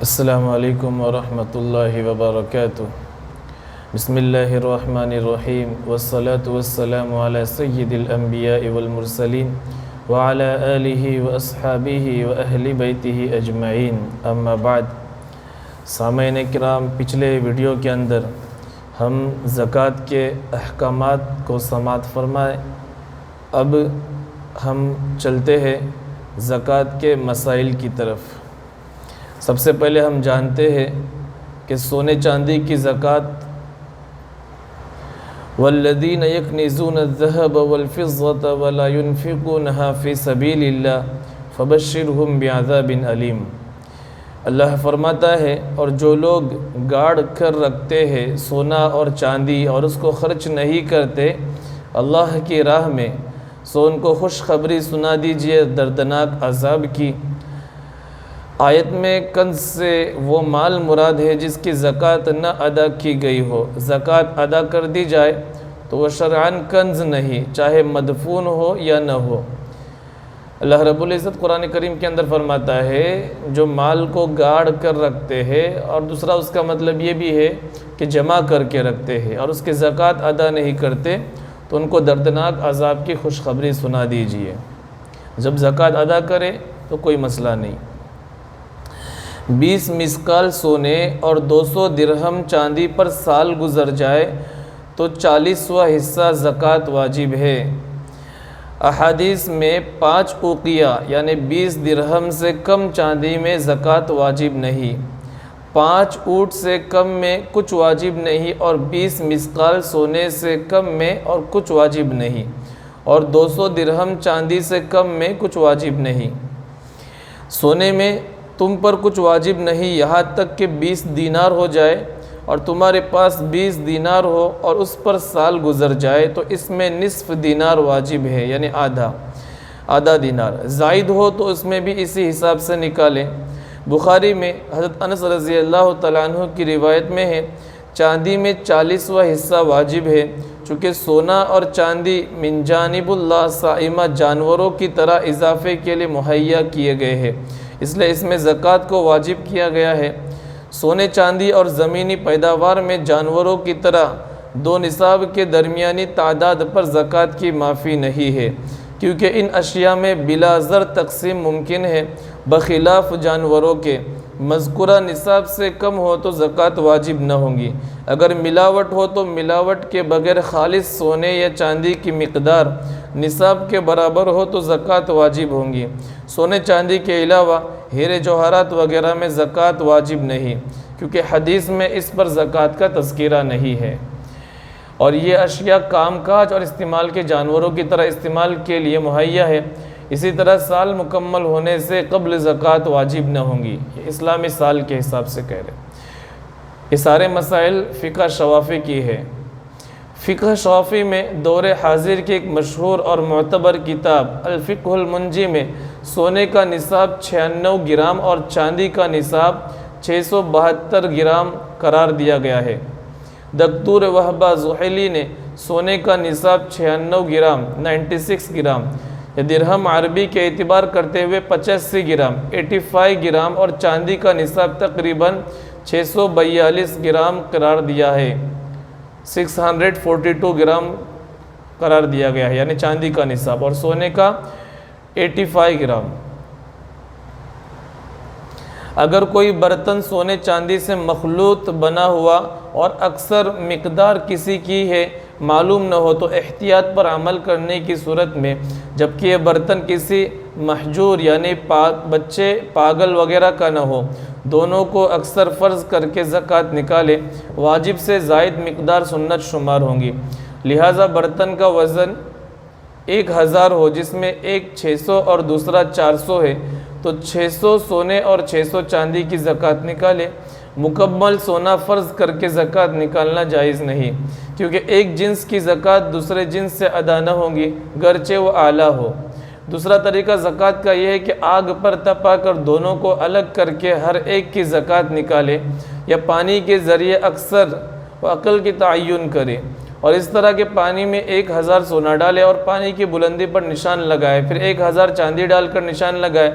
السلام علیکم ورحمۃ اللہ وبرکاتہ۔ بسم اللہ الرحمن الرحیم والصلاة والسلام علی سید الانبیاء والمرسلین وعلی آلہ واصحابہ واہل بیتہ اجمعین، اما بعد۔ سامعین کرام، پچھلے ویڈیو کے اندر ہم زکوٰۃ کے احکامات کو سماعت فرمائے۔ اب ہم چلتے ہیں زکوٰۃ کے مسائل کی طرف۔ سب سے پہلے ہم جانتے ہیں کہ سونے چاندی کی زکوٰۃ والذین یکنزون الذهب والفضة ولا ينفقونها فی سبیل اللہ فبشرهم بعذاب علیم۔ اللہ فرماتا ہے، اور جو لوگ گاڑ کر رکھتے ہیں سونا اور چاندی اور اس کو خرچ نہیں کرتے اللہ کی راہ میں، سو ان کو خوشخبری سنا دیجئے دردناک عذاب کی۔ آیت میں کنز سے وہ مال مراد ہے جس کی زکوٰۃ نہ ادا کی گئی ہو۔ زکوٰۃ ادا کر دی جائے تو وہ شرعاً کنز نہیں، چاہے مدفون ہو یا نہ ہو۔ اللہ رب العزت قرآن کریم کے اندر فرماتا ہے، جو مال کو گاڑ کر رکھتے ہیں، اور دوسرا اس کا مطلب یہ بھی ہے کہ جمع کر کے رکھتے ہیں اور اس کی زکوٰۃ ادا نہیں کرتے، تو ان کو دردناک عذاب کی خوشخبری سنا دیجیے۔ جب زکوٰۃ ادا کرے تو کوئی مسئلہ نہیں۔ 20 مسکال سونے اور 200 درہم چاندی پر سال گزر جائے تو 40واں حصہ زکوٰۃ واجب ہے۔ احادیث میں 5 اوقیہ یعنی 20 درہم سے کم چاندی میں زکوٰۃ واجب نہیں، 5 اونٹ سے کم میں کچھ واجب نہیں، اور 20 مسکال سونے سے کم میں اور کچھ واجب نہیں، اور 200 درہم چاندی سے کم میں کچھ واجب نہیں۔ سونے میں تم پر کچھ واجب نہیں یہاں تک کہ 20 دینار ہو جائے، اور تمہارے پاس 20 دینار ہو اور اس پر سال گزر جائے تو اس میں نصف دینار واجب ہے، یعنی آدھا دینار۔ زائد ہو تو اس میں بھی اسی حساب سے نکالیں۔ بخاری میں حضرت انس رضی اللہ تعالیٰ عنہ کی روایت میں ہے، چاندی میں 40واں حصہ واجب ہے، چونکہ سونا اور چاندی من جانب اللہ صائمہ جانوروں کی طرح اضافے کے لیے مہیا کیے گئے ہیں، اس لیے اس میں زکوٰۃ کو واجب کیا گیا ہے۔ سونے چاندی اور زمینی پیداوار میں جانوروں کی طرح 2 نصاب کے درمیانی تعداد پر زکوٰۃ کی معافی نہیں ہے، کیونکہ ان اشیاء میں بلا زر تقسیم ممکن ہے، بخلاف جانوروں کے۔ مذکورہ نصاب سے کم ہو تو زکوٰۃ واجب نہ ہوگی۔ اگر ملاوٹ ہو تو ملاوٹ کے بغیر خالص سونے یا چاندی کی مقدار نصاب کے برابر ہو تو زکوٰۃ واجب ہوں گی۔ سونے چاندی کے علاوہ ہیرے جوہرات وغیرہ میں زکوٰۃ واجب نہیں، کیونکہ حدیث میں اس پر زکوٰۃ کا تذکرہ نہیں ہے، اور یہ اشیاء کام کاج اور استعمال کے جانوروں کی طرح استعمال کے لیے مہیا ہے۔ اسی طرح سال مکمل ہونے سے قبل زکوٰۃ واجب نہ ہوں گی، یہ اسلامی سال کے حساب سے کہہ رہے۔ یہ سارے مسائل فقہ شوافی کی ہے۔ فقہ شوافی میں دور حاضر کی ایک مشہور اور معتبر کتاب الفقہ المنجی میں سونے کا نصاب 96 گرام اور چاندی کا نصاب 672 گرام قرار دیا گیا ہے۔ دکتور وہبہ زحیلی نے سونے کا نصاب 96 گرام 96 گرام یا درہم عربی کے اعتبار کرتے ہوئے 85 گرام 85 گرام اور چاندی کا نصاب تقریباً 642 گرام قرار دیا ہے، 642 گرام قرار دیا گیا ہے، یعنی چاندی کا نصاب، اور سونے کا 85 گرام۔ اگر کوئی برتن سونے چاندی سے مخلوط بنا ہوا اور اکثر مقدار کسی کی ہے معلوم نہ ہو تو احتیاط پر عمل کرنے کی صورت میں، جبکہ یہ برتن کسی محجور یعنی بچے پاگل وغیرہ کا نہ ہو، دونوں کو اکثر فرض کر کے زکوٰۃ نکالے، واجب سے زائد مقدار سنت شمار ہوں گی۔ لہٰذا برتن کا وزن 1000 ہو، جس میں ایک 600 اور دوسرا 400 ہے، تو 600 سونے اور 600 چاندی کی زکوٰۃ نکالے۔ مکمل سونا فرض کر کے زکوٰۃ نکالنا جائز نہیں، کیونکہ ایک جنس کی زکوٰۃ دوسرے جنس سے ادا نہ ہوگی گرچہ وہ اعلیٰ ہو۔ دوسرا طریقہ زکوٰۃ کا یہ ہے کہ آگ پر تپا کر دونوں کو الگ کر کے ہر ایک کی زکوٰۃ نکالے، یا پانی کے ذریعے اکثر و اقل کی تعین کرے، اور اس طرح کے پانی میں 1000 سونا ڈالے اور پانی کی بلندی پر نشان لگائے، پھر 1000 چاندی ڈال کر نشان لگائے،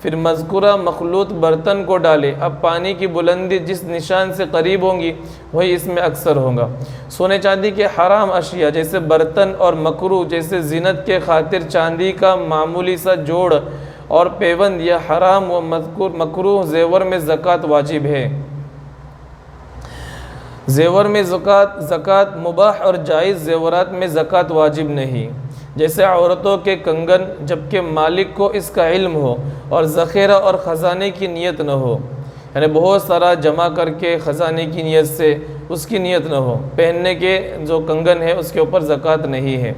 پھر مذکورہ مخلوط برتن کو ڈالے، اب پانی کی بلندی جس نشان سے قریب ہوں گی وہی اس میں اکثر ہوگا۔ سونے چاندی کے حرام اشیاء جیسے برتن اور مکروہ جیسے زینت کے خاطر چاندی کا معمولی سا جوڑ اور پیوند یا حرام و مکروہ زیور میں زکوٰۃ واجب ہے۔ زیور میں زکوٰۃ مباح اور جائز زیورات میں زکوٰۃ واجب نہیں، جیسے عورتوں کے کنگن، جبکہ مالک کو اس کا علم ہو اور ذخیرہ اور خزانے کی نیت نہ ہو، یعنی بہت سارا جمع کر کے خزانے کی نیت سے اس کی نیت نہ ہو، پہننے کے جو کنگن ہے اس کے اوپر زکوٰۃ نہیں ہے،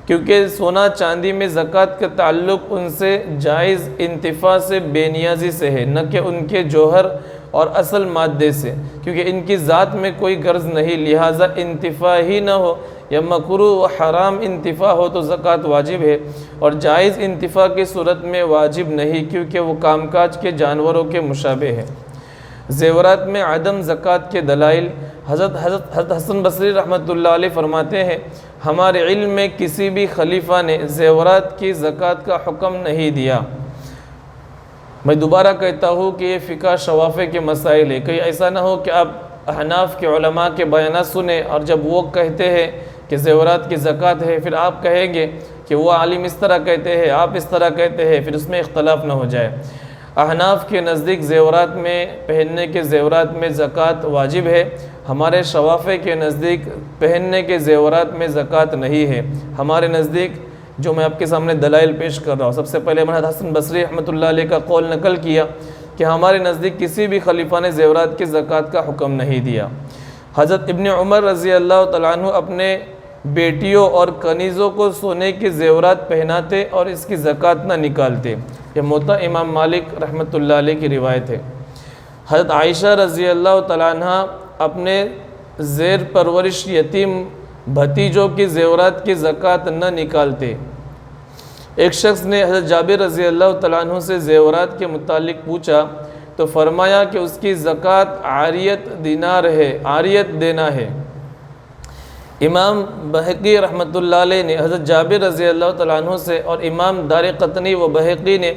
کیونکہ سونا چاندی میں زکوٰۃ کا تعلق ان سے جائز انتفاع سے بے نیازی سے ہے، نہ کہ ان کے جوہر اور اصل مادے سے، کیونکہ ان کی ذات میں کوئی غرض نہیں، لہٰذا انتفاع ہی نہ ہو یا مکروہ و حرام انتفاع ہو تو زکوٰۃ واجب ہے، اور جائز انتفاع کی صورت میں واجب نہیں، کیونکہ وہ کام کاج کے جانوروں کے مشابہ ہے۔ زیورات میں عدم زکوٰۃ کے دلائل، حضرت حسن بصری رحمۃ اللہ علیہ فرماتے ہیں، ہمارے علم میں کسی بھی خلیفہ نے زیورات کی زکوٰۃ کا حکم نہیں دیا۔ میں دوبارہ کہتا ہوں کہ یہ فقہ شوافع کے مسائل ہے، کہیں ایسا نہ ہو کہ آپ احناف کے علماء کے بیانات سنیں اور جب وہ کہتے ہیں کہ زیورات کی زکوٰۃ ہے پھر آپ کہیں گے کہ وہ عالم اس طرح کہتے ہیں، آپ اس طرح کہتے ہیں، پھر اس میں اختلاف نہ ہو جائے۔ احناف کے نزدیک زیورات میں، پہننے کے زیورات میں زکوٰۃ واجب ہے، ہمارے شوافع کے نزدیک پہننے کے زیورات میں زکوٰۃ نہیں ہے۔ ہمارے نزدیک جو میں آپ کے سامنے دلائل پیش کر رہا ہوں، سب سے پہلے میں نے حسن بصری رحمۃ اللہ علیہ کا قول نقل کیا کہ ہمارے نزدیک کسی بھی خلیفہ نے زیورات کی زکوٰۃ کا حکم نہیں دیا۔ حضرت ابن عمر رضی اللہ تعالیٰ عنہ اپنے بیٹیوں اور کنیزوں کو سونے کے زیورات پہناتے اور اس کی زکوٰۃ نہ نکالتے، یہ موطا امام مالک رحمۃ اللہ علیہ کی روایت ہے۔ حضرت عائشہ رضی اللہ تعالیٰ عنہ اپنے زیر پرورش یتیم بھتیجوں کی زیورات کی زکوٰۃ نہ نکالتے۔ ایک شخص نے حضرت جابر رضی اللہ تعالیٰ عنہ سے زیورات کے متعلق پوچھا تو فرمایا کہ اس کی زکوٰۃ عاریت دینار ہے، عاریت دینا ہے۔ امام بہقی رحمۃ اللہ علیہ نے حضرت جابر رضی اللہ تعالیٰ عنہ سے اور امام دارقطنی و بہقی نے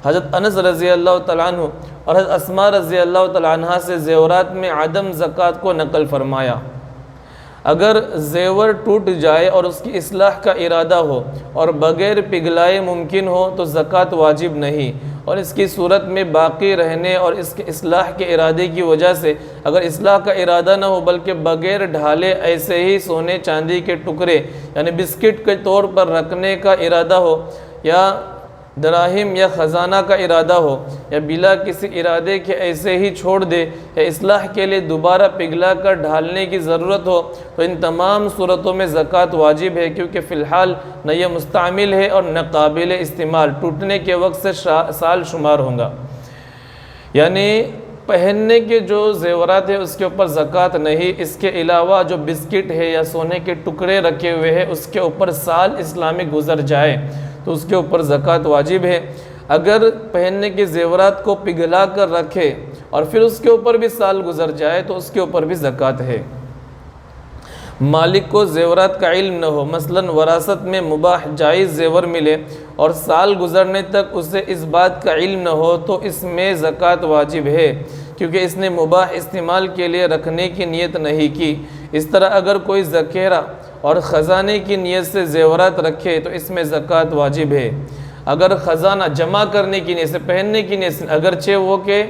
حضرت انس رضی اللہ تعالیٰ عنہ اور حضرت اسماء رضی اللہ تعالیٰ عنہ سے زیورات میں عدم زکوٰۃ کو نقل فرمایا۔ اگر زیور ٹوٹ جائے اور اس کی اصلاح کا ارادہ ہو اور بغیر پگھلائے ممکن ہو تو زکوٰۃ واجب نہیں، اور اس کی صورت میں باقی رہنے اور اس کے اصلاح کے ارادے کی وجہ سے اگر اصلاح کا ارادہ نہ ہو بلکہ بغیر ڈھالے ایسے ہی سونے چاندی کے ٹکڑے یعنی بسکٹ کے طور پر رکھنے کا ارادہ ہو، یا دراہم یا خزانہ کا ارادہ ہو، یا بلا کسی ارادے کے ایسے ہی چھوڑ دے، یا اصلاح کے لیے دوبارہ پگھلا کر ڈھالنے کی ضرورت ہو، تو ان تمام صورتوں میں زکوٰۃ واجب ہے، کیونکہ فی الحال نہ یہ مستعمل ہے اور نہ قابل استعمال، ٹوٹنے کے وقت سے سال شمار ہوگا۔ یعنی پہننے کے جو زیورات ہیں اس کے اوپر زکوٰۃ نہیں، اس کے علاوہ جو بسکٹ ہے یا سونے کے ٹکڑے رکھے ہوئے ہیں اس کے اوپر سال اسلامی گزر جائے تو اس کے اوپر زکوٰۃ واجب ہے۔ اگر پہننے کے زیورات کو پگھلا کر رکھے اور پھر اس کے اوپر بھی سال گزر جائے تو اس کے اوپر بھی زکوٰۃ ہے۔ مالک کو زیورات کا علم نہ ہو، مثلاً وراثت میں مباح جائز زیور ملے اور سال گزرنے تک اسے اس بات کا علم نہ ہو تو اس میں زکوٰۃ واجب ہے، کیونکہ اس نے مباح استعمال کے لیے رکھنے کی نیت نہیں کی۔ اس طرح اگر کوئی ذخیرہ اور خزانے کی نیت سے زیورات رکھے تو اس میں زکوٰۃ واجب ہے۔ اگر خزانہ جمع کرنے کی نیت سے، پہننے کی نیت سے، اگرچہ وہ کہ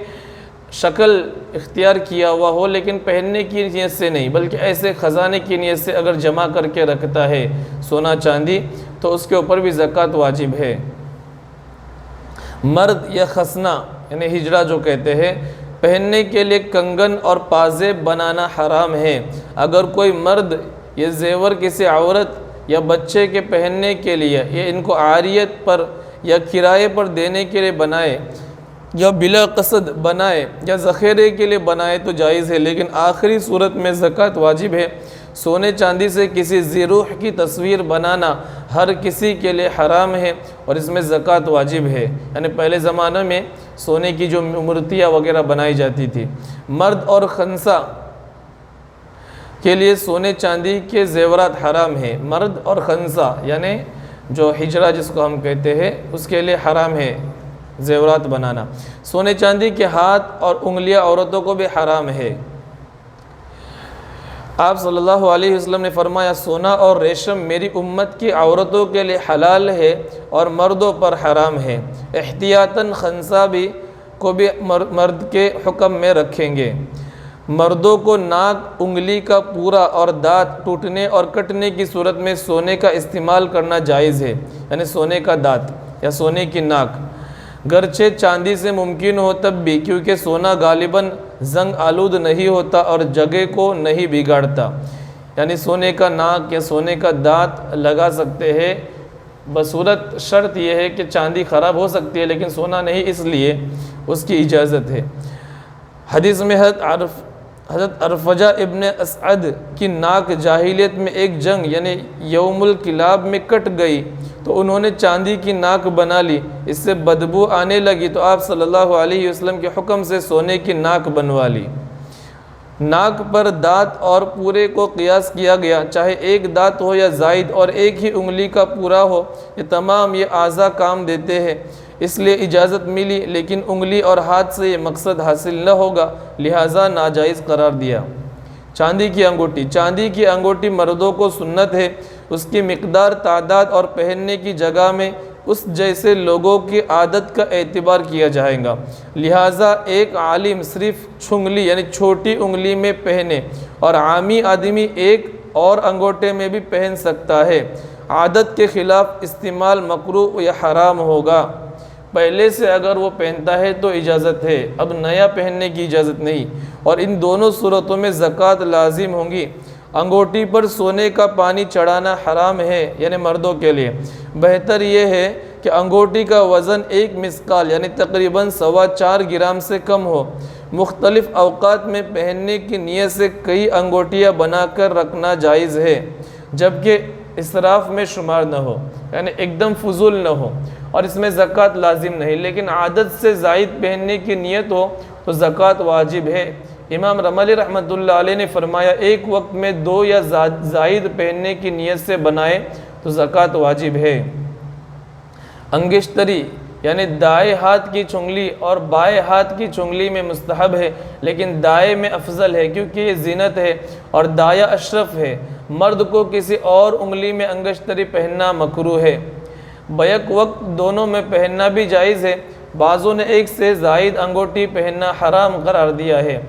شکل اختیار کیا ہوا ہو لیکن پہننے کی نیت سے نہیں بلکہ ایسے خزانے کی نیت سے اگر جمع کر کے رکھتا ہے سونا چاندی تو اس کے اوپر بھی زکوٰۃ واجب ہے۔ مرد یا خسنا یعنی ہجڑا جو کہتے ہیں، پہننے کے لیے کنگن اور پازیب بنانا حرام ہے۔ اگر کوئی مرد یہ زیور کسی عورت یا بچے کے پہننے کے لیے یا ان کو عاریت پر یا کرائے پر دینے کے لیے بنائے یا بلا قصد بنائے یا ذخیرے کے لیے بنائے تو جائز ہے، لیکن آخری صورت میں زکوٰۃ واجب ہے۔ سونے چاندی سے کسی ذی روح کی تصویر بنانا ہر کسی کے لیے حرام ہے اور اس میں زکوٰۃ واجب ہے۔ یعنی پہلے زمانے میں سونے کی جو مورتیاں وغیرہ بنائی جاتی تھی۔ مرد اور خنسا کے لیے سونے چاندی کے زیورات حرام ہیں۔ مرد اور خنسا یعنی جو ہجرہ جس کو ہم کہتے ہیں اس کے لیے حرام ہے، زیورات بنانا۔ سونے چاندی کے ہاتھ اور انگلیاں عورتوں کو بھی حرام ہے۔ آپ صلی اللہ علیہ وسلم نے فرمایا سونا اور ریشم میری امت کی عورتوں کے لیے حلال ہے اور مردوں پر حرام ہے۔ احتیاطاً خنسا بھی کو بھی مرد کے حکم میں رکھیں گے۔ مردوں کو ناک انگلی کا پورا اور دانت ٹوٹنے اور کٹنے کی صورت میں سونے کا استعمال کرنا جائز ہے، یعنی سونے کا دانت یا سونے کی ناک، گرچہ چاندی سے ممکن ہو تب بھی، کیونکہ سونا غالباً زنگ آلود نہیں ہوتا اور جگہ کو نہیں بگاڑتا۔ یعنی سونے کا ناک یا سونے کا دانت لگا سکتے ہیں، بصورت شرط یہ ہے کہ چاندی خراب ہو سکتی ہے لیکن سونا نہیں، اس لیے اس کی اجازت ہے۔ حدیث میں حضرت عرفجہ ابن اسعد کی ناک جاہلیت میں ایک جنگ یعنی یوم الکلاب میں کٹ گئی تو انہوں نے چاندی کی ناک بنا لی، اس سے بدبو آنے لگی تو آپ صلی اللہ علیہ وسلم کے حکم سے سونے کی ناک بنوا لی۔ ناک پر دانت اور پورے کو قیاس کیا گیا، چاہے ایک دانت ہو یا زائد اور ایک ہی انگلی کا پورا ہو، یہ تمام یہ اعضاء کام دیتے ہیں، اس لیے اجازت ملی، لیکن انگلی اور ہاتھ سے یہ مقصد حاصل نہ ہوگا، لہٰذا ناجائز قرار دیا۔ چاندی کی انگوٹھی، چاندی کی انگوٹھی مردوں کو سنت ہے، اس کی مقدار، تعداد اور پہننے کی جگہ میں اس جیسے لوگوں کی عادت کا اعتبار کیا جائے گا، لہٰذا ایک عالم صرف چھنگلی یعنی چھوٹی انگلی میں پہنے اور عامی آدمی ایک اور انگوٹھے میں بھی پہن سکتا ہے۔ عادت کے خلاف استعمال مکروہ یا حرام ہوگا۔ پہلے سے اگر وہ پہنتا ہے تو اجازت ہے، اب نیا پہننے کی اجازت نہیں، اور ان دونوں صورتوں میں زکوٰۃ لازم ہوں گی۔ انگوٹھی پر سونے کا پانی چڑھانا حرام ہے، یعنی مردوں کے لیے۔ بہتر یہ ہے کہ انگوٹھی کا وزن 1 مسقال یعنی تقریباً 4.25 گرام سے کم ہو۔ مختلف اوقات میں پہننے کی نیت سے کئی انگوٹھیاں بنا کر رکھنا جائز ہے، جبکہ اسراف میں شمار نہ ہو، یعنی ایک دم فضول نہ ہو، اور اس میں زکوٰۃ لازم نہیں، لیکن عادت سے زائد پہننے کی نیت ہو تو زکوٰۃ واجب ہے۔ امام رملی رحمۃ اللہ علیہ نے فرمایا ایک وقت میں 2 یا زائد پہننے کی نیت سے بنائے تو زکوٰۃ واجب ہے۔ انگشتری یعنی دائیں ہاتھ کی چنگلی اور بائیں ہاتھ کی چنگلی میں مستحب ہے، لیکن دائیں میں افضل ہے کیونکہ یہ زینت ہے اور دایاں اشرف ہے۔ مرد کو کسی اور انگلی میں انگشتری پہننا مکروہ ہے۔ بیک وقت دونوں میں پہننا بھی جائز ہے، بعضوں نے ایک سے زائد انگوٹھی پہننا حرام قرار دیا ہے۔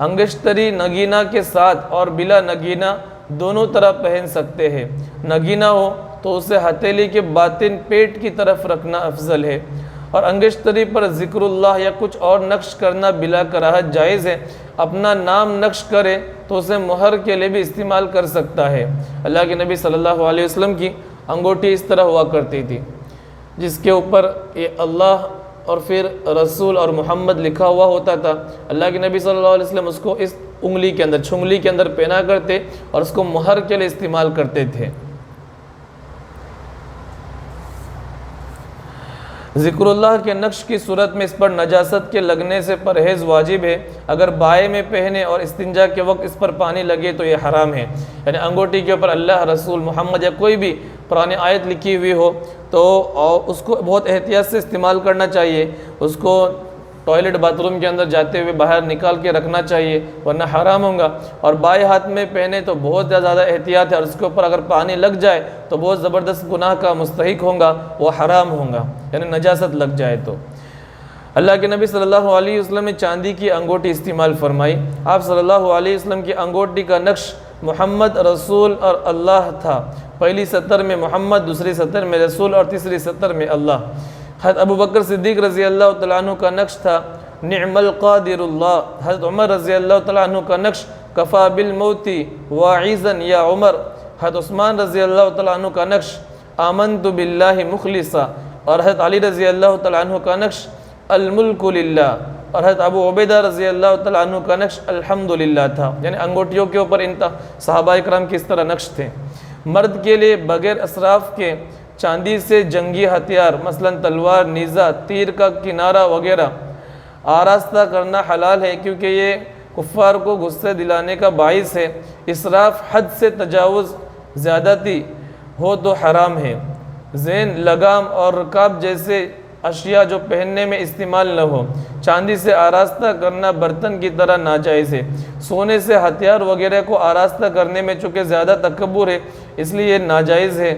انگشتری نگینہ کے ساتھ اور بلا نگینہ دونوں طرح پہن سکتے ہیں۔ نگینہ ہو تو اسے ہتھیلی کے باطن پیٹ کی طرف رکھنا افضل ہے، اور انگشتری پر ذکر اللہ یا کچھ اور نقش کرنا بلا کراہت جائز ہے۔ اپنا نام نقش کرے تو اسے مہر کے لیے بھی استعمال کر سکتا ہے۔ اللہ کے نبی صلی اللہ علیہ وسلم کی انگوٹھی اس طرح ہوا کرتی تھی، جس کے اوپر یہ اللہ اور پھر رسول اور محمد لکھا ہوا ہوتا تھا۔ اللہ کے نبی صلی اللہ علیہ وسلم اس کو اس انگلی کے اندر، چھنگلی کے اندر پہنا کرتے اور اس کو مہر کے لیے استعمال کرتے تھے۔ ذکر اللہ کے نقش کی صورت میں اس پر نجاست کے لگنے سے پرہیز واجب ہے۔ اگر بائیں میں پہنے اور استنجا کے وقت اس پر پانی لگے تو یہ حرام ہے، یعنی انگوٹھی کے اوپر اللہ، رسول، محمد یا کوئی بھی پرانی آیت لکھی ہوئی ہو تو اس کو بہت احتیاط سے استعمال کرنا چاہیے، اس کو ٹوائلٹ باتھ روم کے اندر جاتے ہوئے باہر نکال کے رکھنا چاہیے ورنہ حرام ہوگا۔ اور بائیں ہاتھ میں پہنے تو بہت زیادہ احتیاط ہے، اور اس کے اوپر اگر پانی لگ جائے تو بہت زبردست گناہ کا مستحق ہوگا، وہ حرام ہوگا، یعنی نجاست لگ جائے تو۔ اللہ کے نبی صلی اللہ علیہ وسلم نے چاندی کی انگوٹھی استعمال فرمائی۔ آپ صلی اللہ علیہ وسلم کی انگوٹھی کا نقش محمد، رسول اور اللہ تھا۔ پہلی سطر میں محمد، دوسری سطر میں رسول اور تیسری سطر میں اللہ۔ حضرت ابو بکر صدیق رضی اللہ تعالیٰ عنہ کا نقش تھا نعم القادر اللہ۔ حضرت عمر رضی اللہ تعالیٰ عنہ کا نقش کفا بالموت واعظا یا عمر۔ حضرت عثمان رضی اللہ تعالیٰ عنہ کا نقش آمنت باللہ مخلصا، اور حضرت علی رضی اللہ تعالیٰ عنہ کا نقش الملک للہ، اور حضرت ابو عبیدہ رضی اللہ تعالیٰ عنہ کا نقش الحمدللہ تھا۔ یعنی انگوٹھیوں کے اوپر صحابہ کرام کس طرح نقش تھے۔ مرد کے لیے بغیر اسراف کے چاندی سے جنگی ہتھیار مثلا تلوار، نیزہ، تیر کا کنارہ وغیرہ آراستہ کرنا حلال ہے، کیونکہ یہ کفار کو غصے دلانے کا باعث ہے۔ اسراف، حد سے تجاوز، زیادتی ہو تو حرام ہے۔ زین، لگام اور رکاب جیسے اشیاء جو پہننے میں استعمال نہ ہو۔ چاندی سے آراستہ کرنا برتن کی طرح ناجائز ہے۔ سونے سے ہتھیار وغیرہ کو آراستہ کرنے میں چونکہ زیادہ تکبر ہے اس لیے یہ ناجائز ہے۔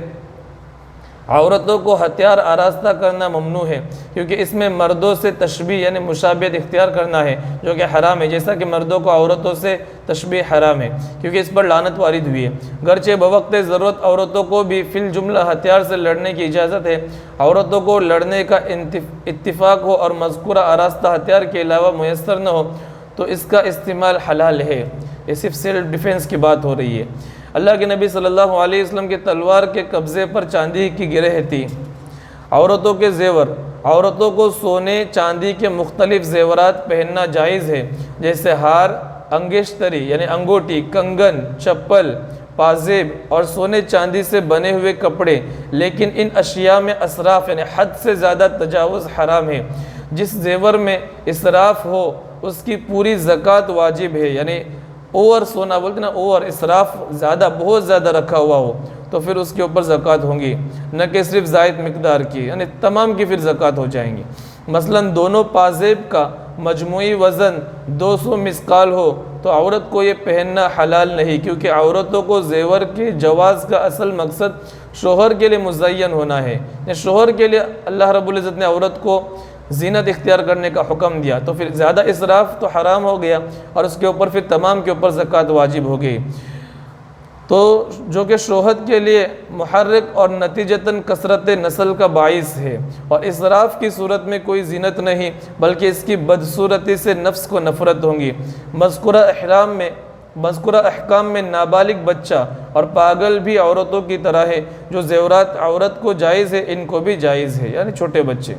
عورتوں کو ہتھیار آراستہ کرنا ممنوع ہے کیونکہ اس میں مردوں سے تشبیہ یعنی مشابہت اختیار کرنا ہے جو کہ حرام ہے، جیسا کہ مردوں کو عورتوں سے تشبیہ حرام ہے کیونکہ اس پر لعنت وارد ہوئی ہے۔ گرچہ بوقت ضرورت عورتوں کو بھی فی الجملہ ہتھیار سے لڑنے کی اجازت ہے۔ عورتوں کو لڑنے کا اتفاق ہو اور مذکورہ آراستہ ہتھیار کے علاوہ میسر نہ ہو تو اس کا استعمال حلال ہے۔ یہ صرف سیلف ڈیفینس کی بات ہو رہی ہے۔ اللہ کے نبی صلی اللہ علیہ وسلم کی تلوار کے قبضے پر چاندی کی گرہ تھی۔ عورتوں کے زیور، عورتوں کو سونے چاندی کے مختلف زیورات پہننا جائز ہے، جیسے ہار، انگشتری یعنی انگوٹی، کنگن، چپل، پازیب اور سونے چاندی سے بنے ہوئے کپڑے، لیکن ان اشیاء میں اسراف یعنی حد سے زیادہ تجاوز حرام ہے۔ جس زیور میں اسراف ہو اس کی پوری زکوٰۃ واجب ہے، یعنی اوور سونا بولتے نا، اوور اسراف زیادہ بہت زیادہ رکھا ہوا ہو تو پھر اس کے اوپر زکوٰۃ ہوں گی، نہ کہ صرف زائد مقدار کی، یعنی تمام کی پھر زکوٰۃ ہو جائیں گی۔ مثلا دونوں پازیب کا مجموعی وزن 200 مثقال ہو تو عورت کو یہ پہننا حلال نہیں، کیونکہ عورتوں کو زیور کے جواز کا اصل مقصد شوہر کے لیے مزین ہونا ہے، یعنی شوہر کے لیے اللہ رب العزت نے عورت کو زینت اختیار کرنے کا حکم دیا، تو پھر زیادہ اسراف تو حرام ہو گیا اور اس کے اوپر پھر تمام کے اوپر زکوٰۃ واجب ہو گئی، تو جو کہ شوہرت کے لیے محرک اور نتیجتاً کثرت نسل کا باعث ہے، اور اسراف کی صورت میں کوئی زینت نہیں بلکہ اس کی بدصورتی سے نفس کو نفرت ہوں گی۔ مذکورہ احکام میں نابالغ بچہ اور پاگل بھی عورتوں کی طرح ہے، جو زیورات عورت کو جائز ہے ان کو بھی جائز ہے، یعنی چھوٹے بچے۔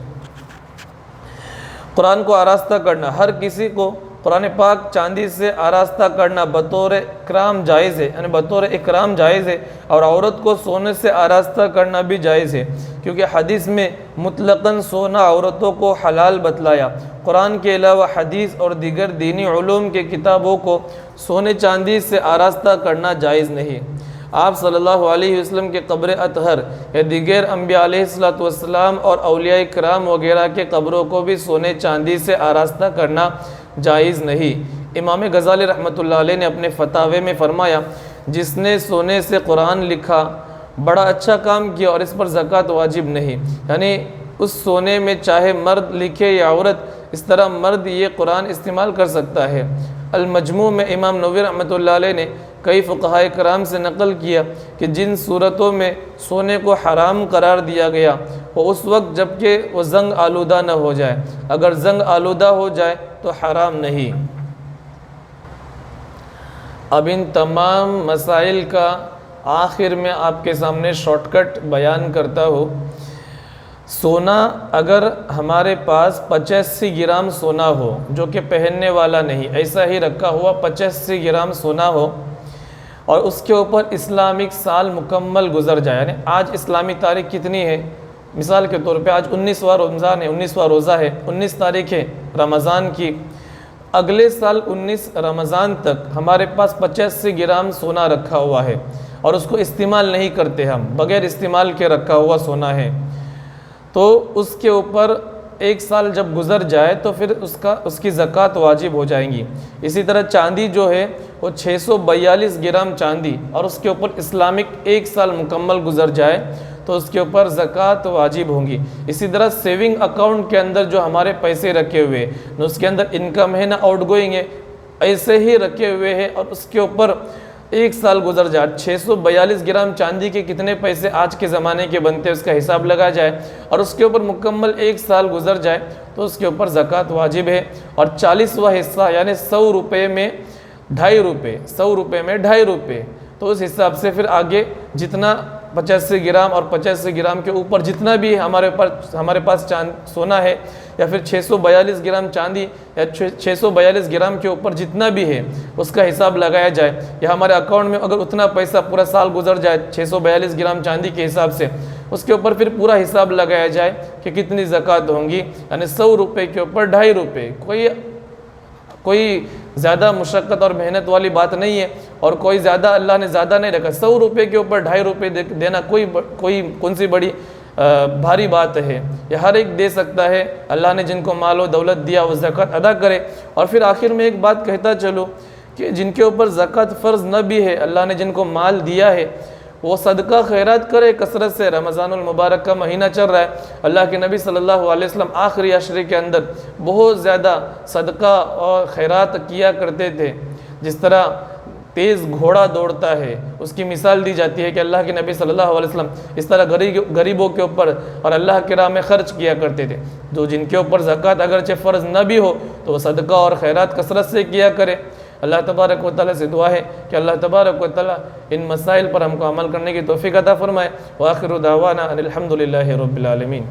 قرآن کو آراستہ کرنا، ہر کسی کو قرآن پاک چاندی سے آراستہ کرنا بطور اکرام جائز ہے، یعنی بطور اکرام جائز ہے، اور عورت کو سونے سے آراستہ کرنا بھی جائز ہے، کیونکہ حدیث میں مطلقاً سونا عورتوں کو حلال بتلایا۔ قرآن کے علاوہ حدیث اور دیگر دینی علوم کے کتابوں کو سونے چاندی سے آراستہ کرنا جائز نہیں۔ آپ صلی اللہ علیہ وسلم کے قبر اطہر یا دیگر انبیاء علیہ السلام اور اولیاء کرام وغیرہ کے قبروں کو بھی سونے چاندی سے آراستہ کرنا جائز نہیں۔ امام غزالی رحمۃ اللہ علیہ نے اپنے فتاوے میں فرمایا، جس نے سونے سے قرآن لکھا بڑا اچھا کام کیا اور اس پر زکوٰۃ واجب نہیں، یعنی اس سونے میں چاہے مرد لکھے یا عورت، اس طرح مرد یہ قرآن استعمال کر سکتا ہے۔ المجموع میں امام نووی رحمۃ اللہ علیہ نے کئی فقہائے کرام سے نقل کیا کہ جن صورتوں میں سونے کو حرام قرار دیا گیا وہ اس وقت جب کہ وہ زنگ آلودہ نہ ہو جائے، اگر زنگ آلودہ ہو جائے تو حرام نہیں۔ اب ان تمام مسائل کا آخر میں آپ کے سامنے شارٹ کٹ بیان کرتا ہوں۔ سونا اگر ہمارے پاس 85 گرام سونا ہو جو کہ پہننے والا نہیں، ایسا ہی رکھا ہوا 85 گرام سونا ہو، اور اس کے اوپر اسلامک سال مکمل گزر جائے، یعنی آج اسلامی تاریخ کتنی ہے، مثال کے طور پہ آج 19واں رمضان ہے، 19واں روزہ ہے، 19 تاریخ ہے رمضان کی، اگلے سال 19 رمضان تک ہمارے پاس 85 گرام سونا رکھا ہوا ہے اور اس کو استعمال نہیں کرتے، ہم بغیر استعمال کے رکھا ہوا سونا ہے، تو اس کے اوپر ایک سال جب گزر جائے تو پھر اس کی زکوٰۃ واجب ہو جائیں گی۔ اسی طرح چاندی جو ہے وہ 642 گرام چاندی اور اس کے اوپر اسلامک ایک سال مکمل گزر جائے تو اس کے اوپر زکوٰۃ واجب ہوں گی۔ اسی طرح سیونگ اکاؤنٹ کے اندر جو ہمارے پیسے رکھے ہوئے نہ اس کے اندر انکم ہے نہ آؤٹ گوئنگ ہے، ایسے ہی رکھے ہوئے ہیں اور اس کے اوپر ایک سال گزر جائے، 642 گرام چاندی کے کتنے پیسے آج کے زمانے کے بنتے ہیں اس کا حساب لگا جائے اور اس کے اوپر مکمل ایک سال گزر جائے تو اس کے اوپر زکوٰۃ واجب ہے، اور 40واں حصہ یعنی 100 روپے میں 2.5 روپے، 100 روپے میں 2.5 روپے، تو اس حساب سے پھر آگے جتنا 85 گرام اور 85 گرام کے اوپر جتنا بھی ہمارے پاس سونا ہے یا پھر 642 گرام چاندی یا 642 گرام کے اوپر جتنا بھی ہے اس کا حساب لگایا جائے، یا ہمارے اکاؤنٹ میں اگر اتنا پیسہ پورا سال گزر جائے 642 گرام چاندی کے حساب سے، اس کے اوپر پھر پورا حساب لگایا جائے کہ کتنی زکوٰۃ ہوں گی، یعنی 100 روپے کے اوپر 2.5 روپے، کوئی زیادہ مشقت اور محنت والی بات نہیں ہے، اور کوئی زیادہ اللہ نے زیادہ نہیں رکھا، 100 روپے کے اوپر 2.5 روپے دینا کون سی بڑی بھاری بات ہے، یہ ہر ایک دے سکتا ہے۔ اللہ نے جن کو مال و دولت دیا وہ زکوٰۃ ادا کرے۔ اور پھر آخر میں ایک بات کہتا چلو کہ جن کے اوپر زکوٰۃ فرض نہ بھی ہے، اللہ نے جن کو مال دیا ہے وہ صدقہ خیرات کرے کثرت سے۔ رمضان المبارک کا مہینہ چل رہا ہے، اللہ کے نبی صلی اللہ علیہ وسلم آخری عشرے کے اندر بہت زیادہ صدقہ اور خیرات کیا کرتے تھے۔ جس طرح تیز گھوڑا دوڑتا ہے، اس کی مثال دی جاتی ہے کہ اللہ کے نبی صلی اللہ علیہ وسلم اس طرح غریبوں کے اوپر اور اللہ کی راہ میں خرچ کیا کرتے تھے۔ جو جن کے اوپر زکوٰۃ اگرچہ فرض نہ بھی ہو تو وہ صدقہ اور خیرات کثرت سے کیا کرے۔ اللہ تبارک و تعالیٰ سے دعا ہے کہ اللہ تبارک و تعالیٰ ان مسائل پر ہم کو عمل کرنے کی توفیق عطا فرمائے۔ وآخر دعوانا ان الحمد للہ رب العالمین۔